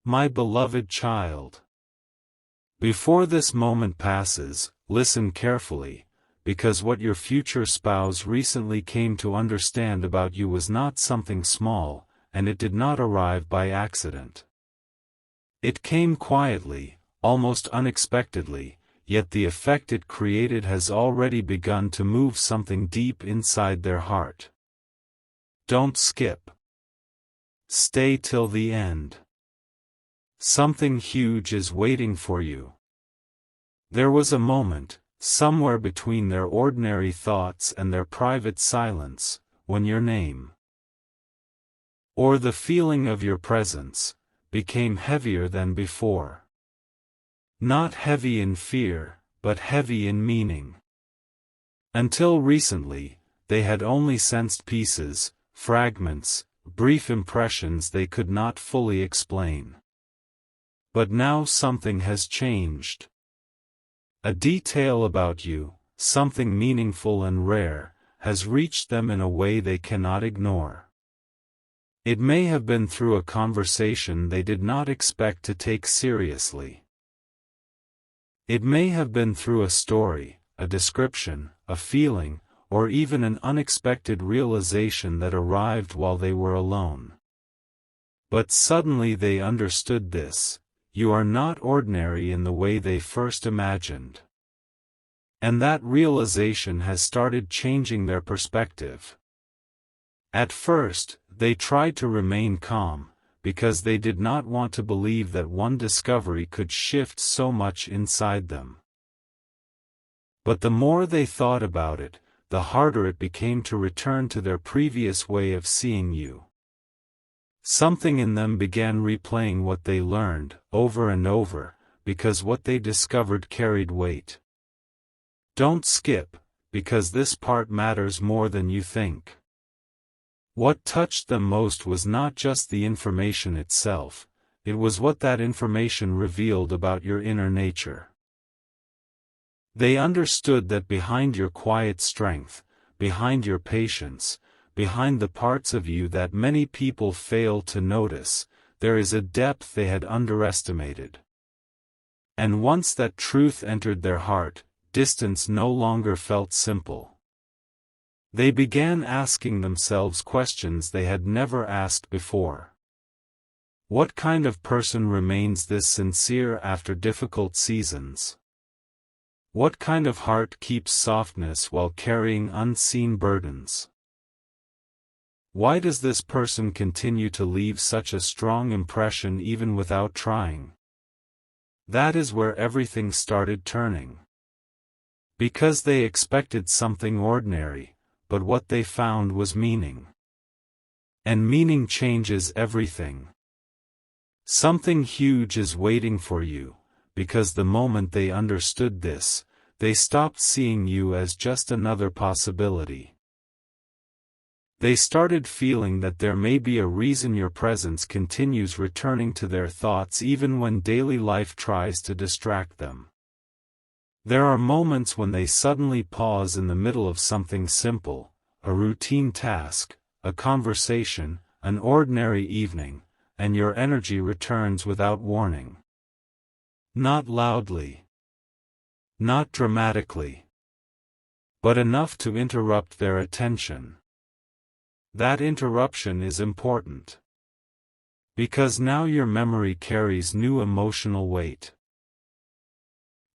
My beloved child. Before this moment passes, listen carefully, because what your future spouse recently came to understand about you was not something small, and it did not arrive by accident. It came quietly, almost unexpectedly, yet the effect it created has already begun to move something deep inside their heart. Don't skip. Stay till the end. Something huge is waiting for you. There was a moment, somewhere between their ordinary thoughts and their private silence, when your name, or the feeling of your presence, became heavier than before. Not heavy in fear, but heavy in meaning. Until recently, they had only sensed pieces, fragments, brief impressions they could not fully explain. But now something has changed. A detail about you, something meaningful and rare, has reached them in a way they cannot ignore. It may have been through a conversation they did not expect to take seriously. It may have been through a story, a description, a feeling, or even an unexpected realization that arrived while they were alone. But suddenly they understood this: you are not ordinary in the way they first imagined. And that realization has started changing their perspective. At first, they tried to remain calm, because they did not want to believe that one discovery could shift so much inside them. But the more they thought about it, the harder it became to return to their previous way of seeing you. Something in them began replaying what they learned, over and over, because what they discovered carried weight. Don't skip, because this part matters more than you think. What touched them most was not just the information itself, it was what that information revealed about your inner nature. They understood that behind your quiet strength, behind your patience, behind the parts of you that many people fail to notice, there is a depth they had underestimated. And once that truth entered their heart, distance no longer felt simple. They began asking themselves questions they had never asked before. What kind of person remains this sincere after difficult seasons? What kind of heart keeps softness while carrying unseen burdens? Why does this person continue to leave such a strong impression even without trying? That is where everything started turning. Because they expected something ordinary, but what they found was meaning. And meaning changes everything. Something huge is waiting for you, because the moment they understood this, they stopped seeing you as just another possibility. They started feeling that there may be a reason your presence continues returning to their thoughts even when daily life tries to distract them. There are moments when they suddenly pause in the middle of something simple, a routine task, a conversation, an ordinary evening, and your energy returns without warning. Not loudly. Not dramatically. But enough to interrupt their attention. That interruption is important. Because now your memory carries new emotional weight.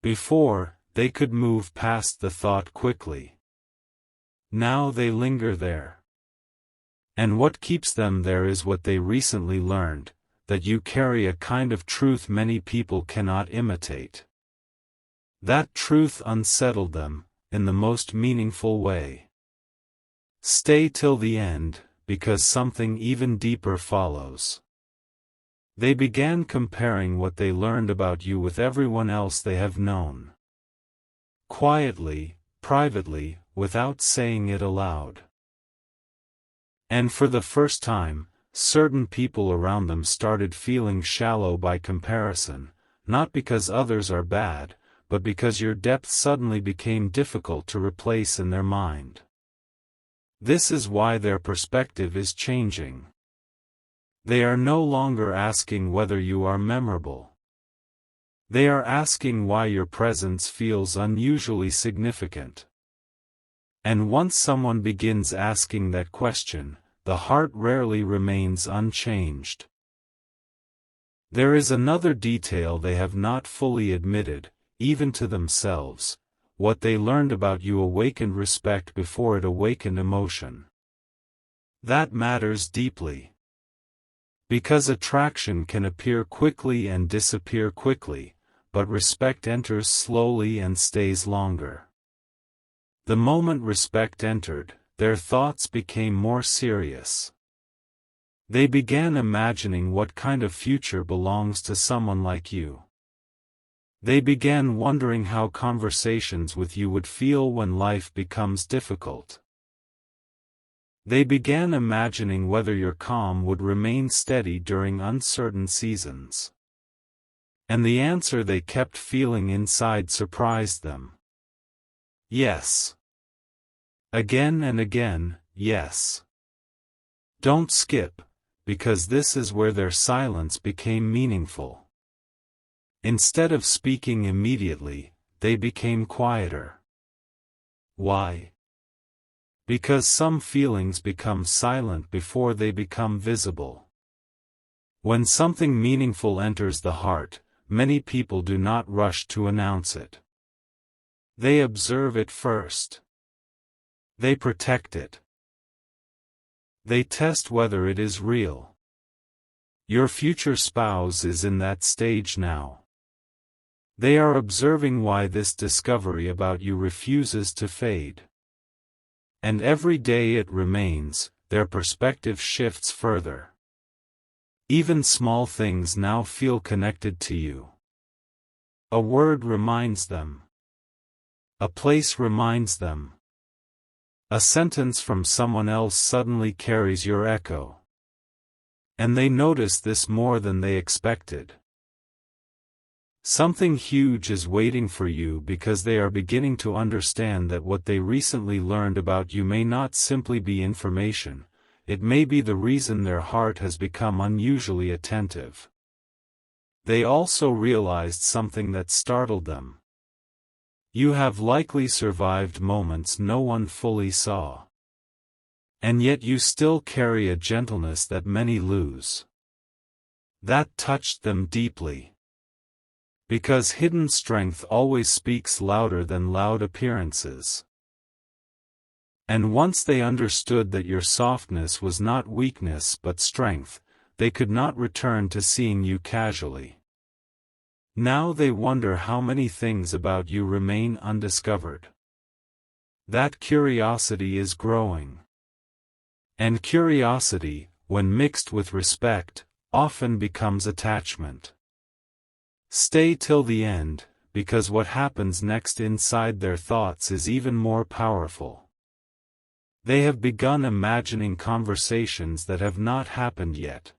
Before, they could move past the thought quickly. Now they linger there. And what keeps them there is what they recently learned, that you carry a kind of truth many people cannot imitate. That truth unsettled them, in the most meaningful way. Stay till the end, because something even deeper follows. They began comparing what they learned about you with everyone else they have known. Quietly, privately, without saying it aloud. And for the first time, certain people around them started feeling shallow by comparison, not because others are bad, but because your depth suddenly became difficult to replace in their mind. This is why their perspective is changing. They are no longer asking whether you are memorable. They are asking why your presence feels unusually significant. And once someone begins asking that question, the heart rarely remains unchanged. There is another detail they have not fully admitted, even to themselves. What they learned about you awakened respect before it awakened emotion. That matters deeply. Because attraction can appear quickly and disappear quickly, but respect enters slowly and stays longer. The moment respect entered, their thoughts became more serious. They began imagining what kind of future belongs to someone like you. They began wondering how conversations with you would feel when life becomes difficult. They began imagining whether your calm would remain steady during uncertain seasons. And the answer they kept feeling inside surprised them. Yes. Again and again, yes. Don't skip, because this is where their silence became meaningful. Instead of speaking immediately, they became quieter. Why? Because some feelings become silent before they become visible. When something meaningful enters the heart, many people do not rush to announce it. They observe it first. They protect it. They test whether it is real. Your future spouse is in that stage now. They are observing why this discovery about you refuses to fade. And every day it remains, their perspective shifts further. Even small things now feel connected to you. A word reminds them. A place reminds them. A sentence from someone else suddenly carries your echo. And they notice this more than they expected. Something huge is waiting for you because they are beginning to understand that what they recently learned about you may not simply be information, it may be the reason their heart has become unusually attentive. They also realized something that startled them. You have likely survived moments no one fully saw. And yet you still carry a gentleness that many lose. That touched them deeply. Because hidden strength always speaks louder than loud appearances. And once they understood that your softness was not weakness but strength, they could not return to seeing you casually. Now they wonder how many things about you remain undiscovered. That curiosity is growing. And curiosity, when mixed with respect, often becomes attachment. Stay till the end, because what happens next inside their thoughts is even more powerful. They have begun imagining conversations that have not happened yet.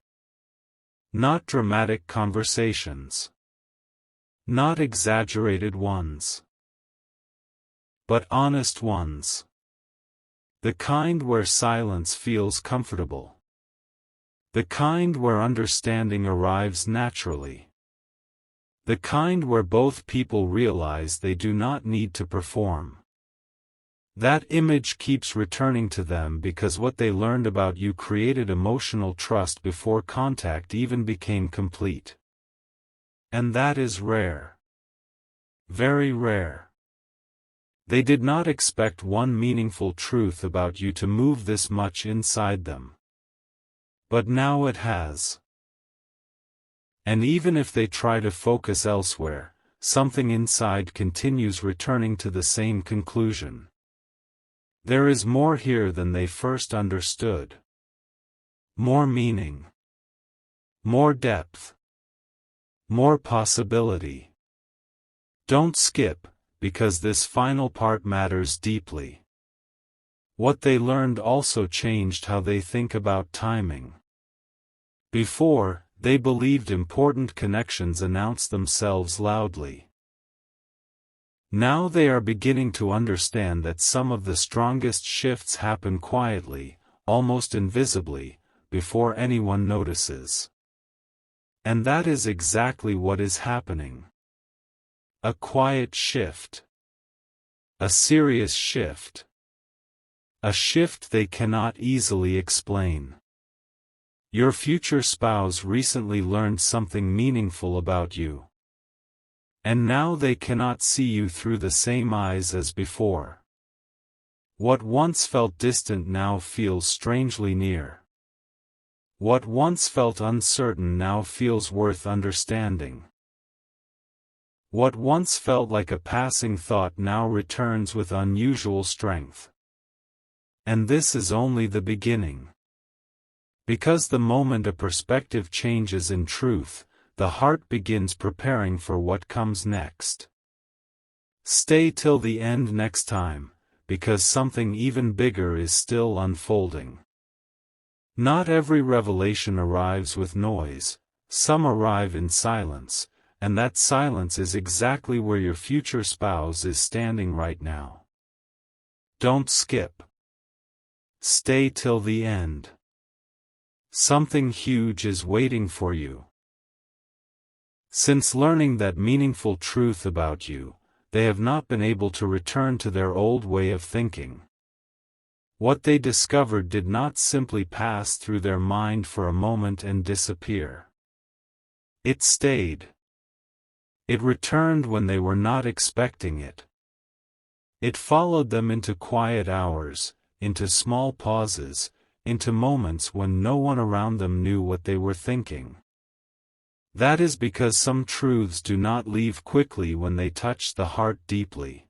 Not dramatic conversations. Not exaggerated ones. But honest ones. The kind where silence feels comfortable. The kind where understanding arrives naturally. The kind where both people realize they do not need to perform. That image keeps returning to them because what they learned about you created emotional trust before contact even became complete. And that is rare. Very rare. They did not expect one meaningful truth about you to move this much inside them. But now it has. And even if they try to focus elsewhere, something inside continues returning to the same conclusion. There is more here than they first understood. More meaning. More depth. More possibility. Don't skip, because this final part matters deeply. What they learned also changed how they think about timing. Before, they believed important connections announced themselves loudly. Now they are beginning to understand that some of the strongest shifts happen quietly, almost invisibly, before anyone notices. And that is exactly what is happening. A quiet shift. A serious shift. A shift they cannot easily explain. Your future spouse recently learned something meaningful about you. And now they cannot see you through the same eyes as before. What once felt distant now feels strangely near. What once felt uncertain now feels worth understanding. What once felt like a passing thought now returns with unusual strength. And this is only the beginning. Because the moment a perspective changes in truth, the heart begins preparing for what comes next. Stay till the end next time, because something even bigger is still unfolding. Not every revelation arrives with noise, some arrive in silence, and that silence is exactly where your future spouse is standing right now. Don't skip. Stay till the end. Something huge is waiting for you. Since learning that meaningful truth about you, they have not been able to return to their old way of thinking. What they discovered did not simply pass through their mind for a moment and disappear. It stayed. It returned when they were not expecting it. It followed them into quiet hours, into small pauses, into moments when no one around them knew what they were thinking. That is because some truths do not leave quickly when they touch the heart deeply.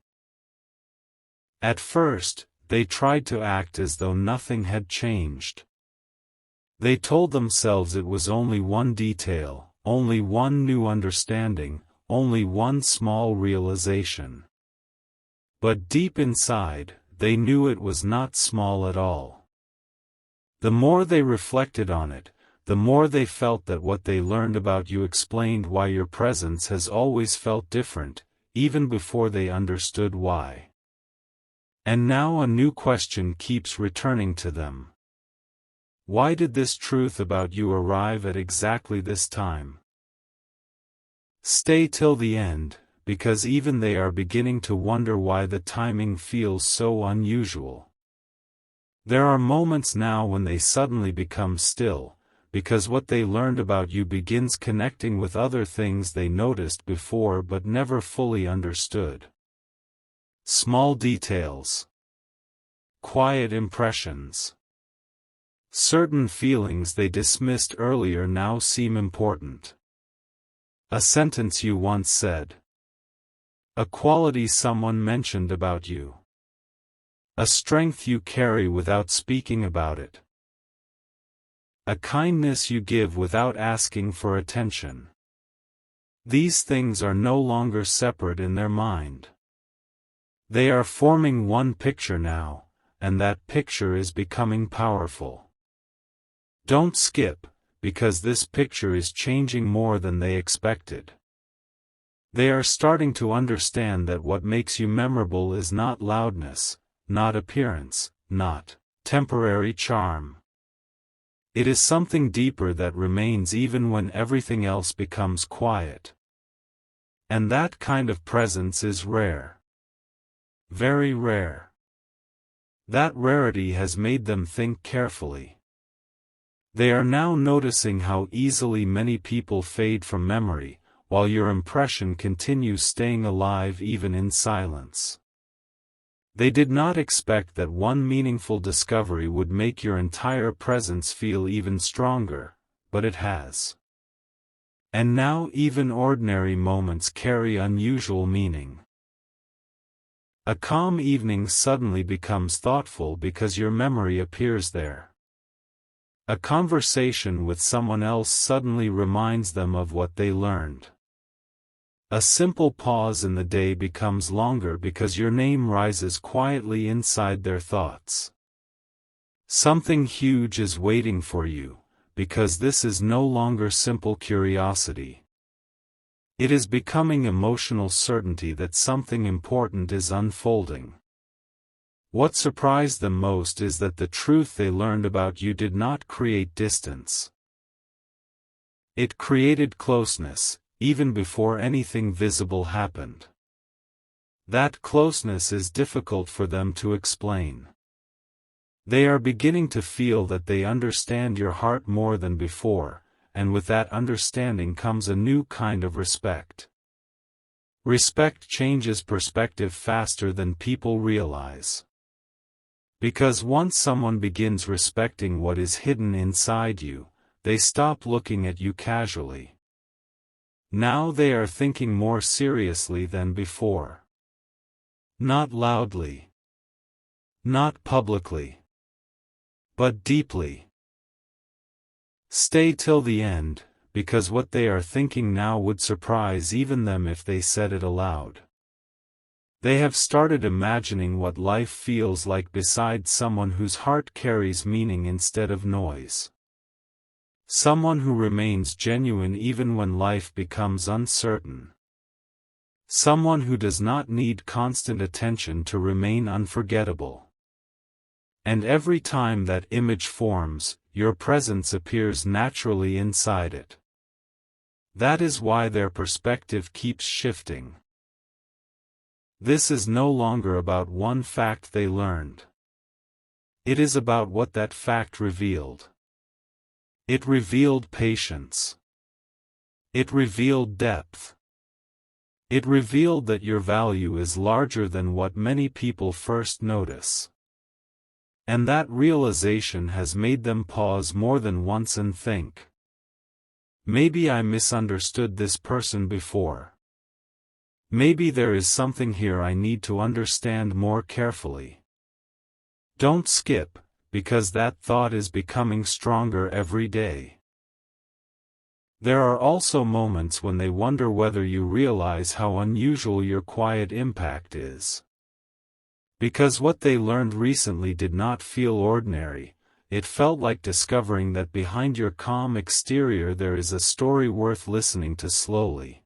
At first, they tried to act as though nothing had changed. They told themselves it was only one detail, only one new understanding, only one small realization. But deep inside, they knew it was not small at all. The more they reflected on it, the more they felt that what they learned about you explained why your presence has always felt different, even before they understood why. And now a new question keeps returning to them. Why did this truth about you arrive at exactly this time? Stay till the end, because even they are beginning to wonder why the timing feels so unusual. There are moments now when they suddenly become still, because what they learned about you begins connecting with other things they noticed before but never fully understood. Small details. Quiet impressions. Certain feelings they dismissed earlier now seem important. A sentence you once said. A quality someone mentioned about you. A strength you carry without speaking about it. A kindness you give without asking for attention. These things are no longer separate in their mind. They are forming one picture now, and that picture is becoming powerful. Don't skip, because this picture is changing more than they expected. They are starting to understand that what makes you memorable is not loudness, not appearance, not temporary charm. It is something deeper that remains even when everything else becomes quiet. And that kind of presence is rare. Very rare. That rarity has made them think carefully. They are now noticing how easily many people fade from memory, while your impression continues staying alive even in silence. They did not expect that one meaningful discovery would make your entire presence feel even stronger, but it has. And now even ordinary moments carry unusual meaning. A calm evening suddenly becomes thoughtful because your memory appears there. A conversation with someone else suddenly reminds them of what they learned. A simple pause in the day becomes longer because your name rises quietly inside their thoughts. Something huge is waiting for you, because this is no longer simple curiosity. It is becoming emotional certainty that something important is unfolding. What surprised them most is that the truth they learned about you did not create distance. It created closeness, even before anything visible happened. That closeness is difficult for them to explain. They are beginning to feel that they understand your heart more than before, and with that understanding comes a new kind of respect. Respect changes perspective faster than people realize. Because once someone begins respecting what is hidden inside you, they stop looking at you casually. Now they are thinking more seriously than before. Not loudly. Not publicly. But deeply. Stay till the end, because what they are thinking now would surprise even them if they said it aloud. They have started imagining what life feels like beside someone whose heart carries meaning instead of noise. Someone who remains genuine even when life becomes uncertain. Someone who does not need constant attention to remain unforgettable. And every time that image forms, your presence appears naturally inside it. That is why their perspective keeps shifting. This is no longer about one fact they learned. It is about what that fact revealed. It revealed patience. It revealed depth. It revealed that your value is larger than what many people first notice. And that realization has made them pause more than once and think, maybe I misunderstood this person before. Maybe there is something here I need to understand more carefully. Don't skip, because that thought is becoming stronger every day. There are also moments when they wonder whether you realize how unusual your quiet impact is. Because what they learned recently did not feel ordinary, it felt like discovering that behind your calm exterior there is a story worth listening to slowly.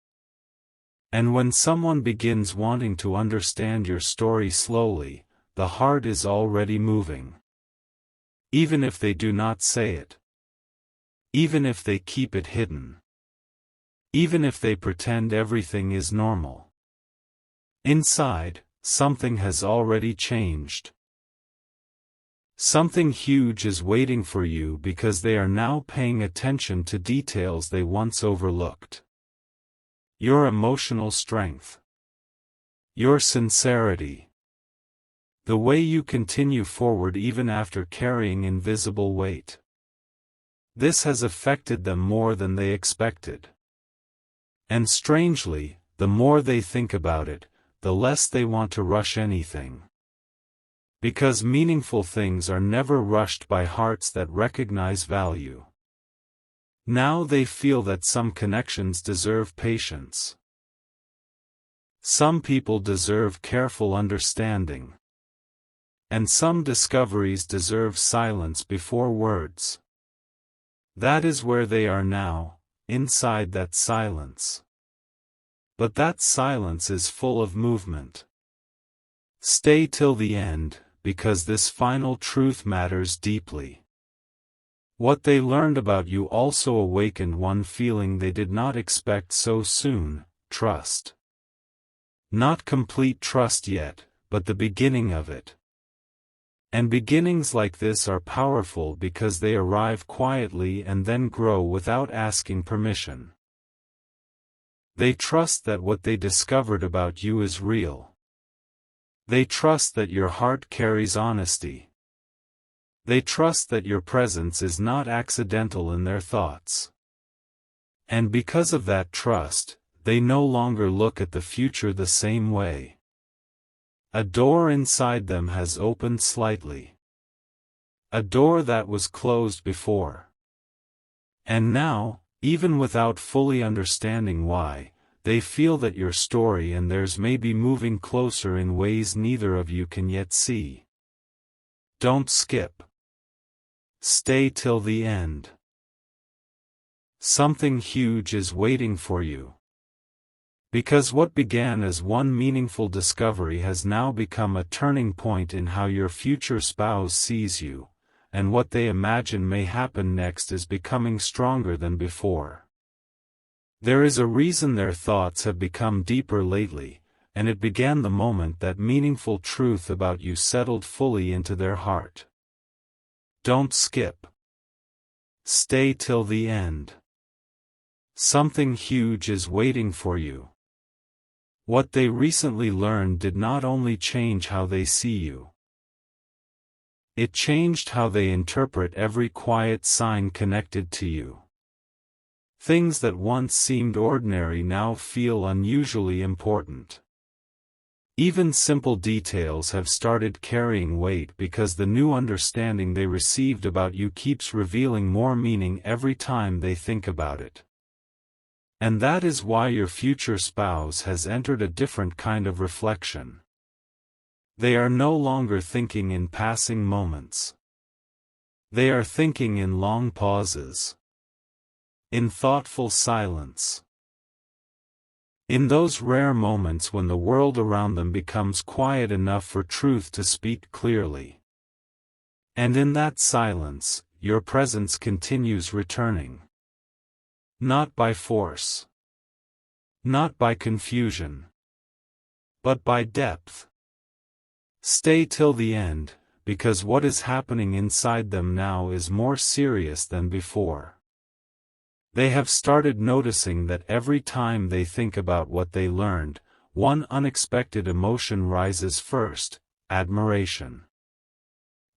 And when someone begins wanting to understand your story slowly, the heart is already moving. Even if they do not say it. Even if they keep it hidden. Even if they pretend everything is normal. Inside, something has already changed. Something huge is waiting for you because they are now paying attention to details they once overlooked. Your emotional strength. Your sincerity. The way you continue forward even after carrying invisible weight. This has affected them more than they expected. And strangely, the more they think about it, the less they want to rush anything. Because meaningful things are never rushed by hearts that recognize value. Now they feel that some connections deserve patience. Some people deserve careful understanding. And some discoveries deserve silence before words. That is where they are now, inside that silence. But that silence is full of movement. Stay till the end, because this final truth matters deeply. What they learned about you also awakened one feeling they did not expect so soon: trust. Not complete trust yet, but the beginning of it. And beginnings like this are powerful because they arrive quietly and then grow without asking permission. They trust that what they discovered about you is real. They trust that your heart carries honesty. They trust that your presence is not accidental in their thoughts. And because of that trust, they no longer look at the future the same way. A door inside them has opened slightly. A door that was closed before. And now, even without fully understanding why, they feel that your story and theirs may be moving closer in ways neither of you can yet see. Don't skip. Stay till the end. Something huge is waiting for you. Because what began as one meaningful discovery has now become a turning point in how your future spouse sees you, and what they imagine may happen next is becoming stronger than before. There is a reason their thoughts have become deeper lately, and it began the moment that meaningful truth about you settled fully into their heart. Don't skip. Stay till the end. Something huge is waiting for you. What they recently learned did not only change how they see you. It changed how they interpret every quiet sign connected to you. Things that once seemed ordinary now feel unusually important. Even simple details have started carrying weight because the new understanding they received about you keeps revealing more meaning every time they think about it. And that is why your future spouse has entered a different kind of reflection. They are no longer thinking in passing moments. They are thinking in long pauses. In thoughtful silence. In those rare moments when the world around them becomes quiet enough for truth to speak clearly. And in that silence, your presence continues returning. Not by force. Not by confusion. But by depth. Stay till the end, because what is happening inside them now is more serious than before. They have started noticing that every time they think about what they learned, one unexpected emotion rises first: admiration.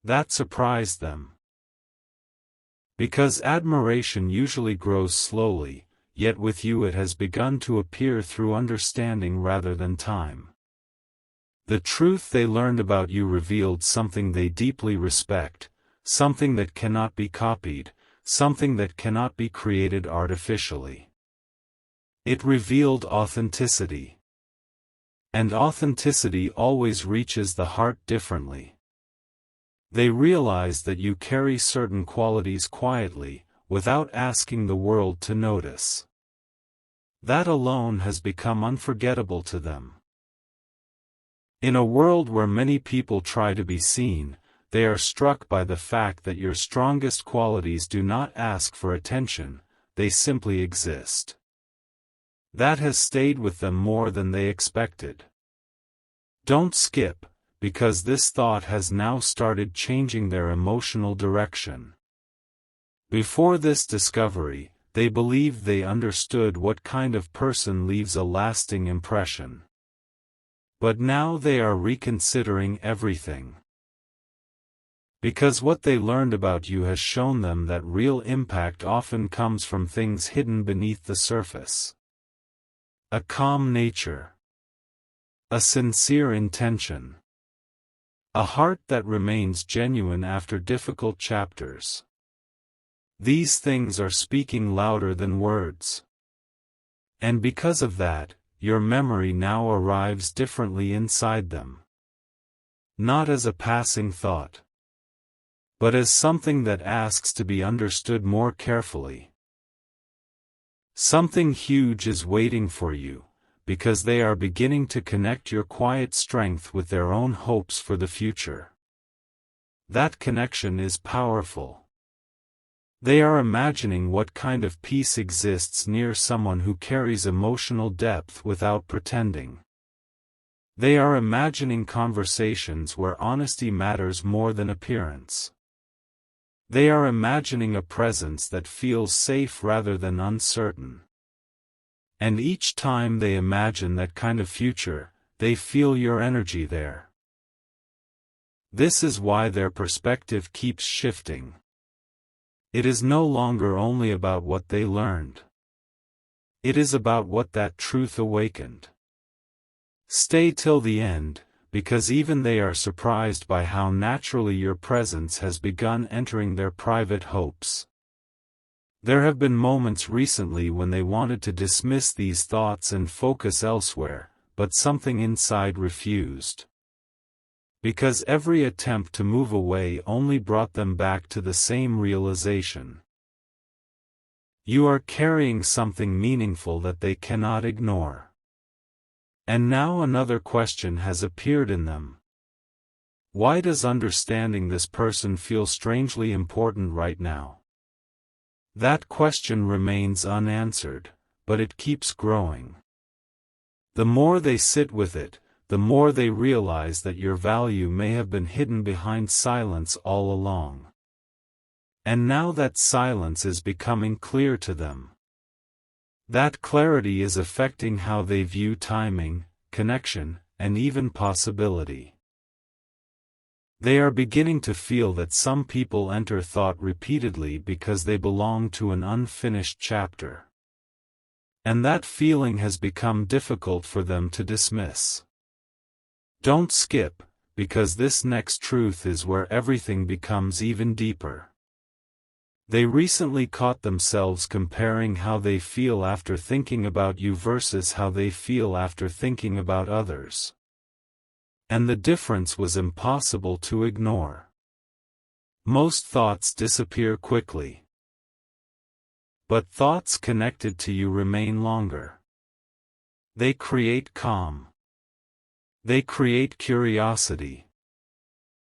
That surprised them. Because admiration usually grows slowly, yet with you it has begun to appear through understanding rather than time. The truth they learned about you revealed something they deeply respect, something that cannot be copied, something that cannot be created artificially. It revealed authenticity. And authenticity always reaches the heart differently. They realize that you carry certain qualities quietly, without asking the world to notice. That alone has become unforgettable to them. In a world where many people try to be seen, they are struck by the fact that your strongest qualities do not ask for attention, they simply exist. That has stayed with them more than they expected. Don't skip, because this thought has now started changing their emotional direction. Before this discovery, they believed they understood what kind of person leaves a lasting impression. But now they are reconsidering everything. Because what they learned about you has shown them that real impact often comes from things hidden beneath the surface. A calm nature. A sincere intention. A heart that remains genuine after difficult chapters. These things are speaking louder than words. And because of that, your memory now arrives differently inside them. Not as a passing thought, but as something that asks to be understood more carefully. Something huge is waiting for you, because they are beginning to connect your quiet strength with their own hopes for the future. That connection is powerful. They are imagining what kind of peace exists near someone who carries emotional depth without pretending. They are imagining conversations where honesty matters more than appearance. They are imagining a presence that feels safe rather than uncertain. And each time they imagine that kind of future, they feel your energy there. This is why their perspective keeps shifting. It is no longer only about what they learned. It is about what that truth awakened. Stay till the end, because even they are surprised by how naturally your presence has begun entering their private hopes. There have been moments recently when they wanted to dismiss these thoughts and focus elsewhere, but something inside refused. Because every attempt to move away only brought them back to the same realization. You are carrying something meaningful that they cannot ignore. And now another question has appeared in them. Why does understanding this person feel strangely important right now? That question remains unanswered, but it keeps growing. The more they sit with it, the more they realize that your value may have been hidden behind silence all along. And now that silence is becoming clear to them. That clarity is affecting how they view timing, connection, and even possibility. They are beginning to feel that some people enter thought repeatedly because they belong to an unfinished chapter. And that feeling has become difficult for them to dismiss. Don't skip, because this next truth is where everything becomes even deeper. They recently caught themselves comparing how they feel after thinking about you versus how they feel after thinking about others. And the difference was impossible to ignore. Most thoughts disappear quickly. But thoughts connected to you remain longer. They create calm. They create curiosity.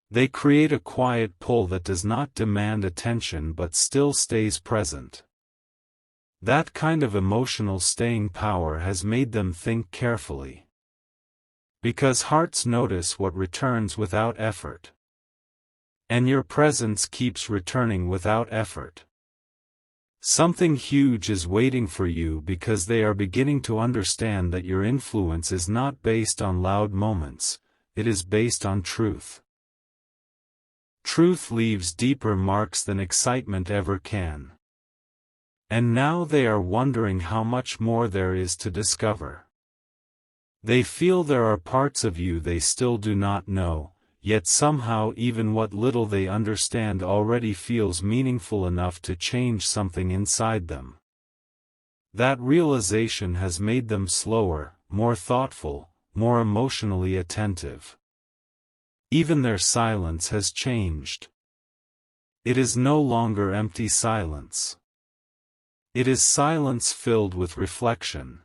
They create a quiet pull that does not demand attention but still stays present. That kind of emotional staying power has made them think carefully. Because hearts notice what returns without effort. And your presence keeps returning without effort. Something huge is waiting for you because they are beginning to understand that your influence is not based on loud moments, it is based on truth. Truth leaves deeper marks than excitement ever can. And now they are wondering how much more there is to discover. They feel there are parts of you they still do not know, yet somehow even what little they understand already feels meaningful enough to change something inside them. That realization has made them slower, more thoughtful, more emotionally attentive. Even their silence has changed. It is no longer empty silence. It is silence filled with reflection.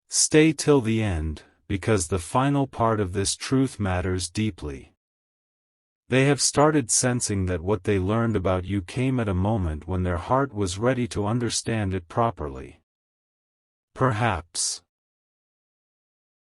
Stay till the end, because the final part of this truth matters deeply. They have started sensing that what they learned about you came at a moment when their heart was ready to understand it properly. Perhaps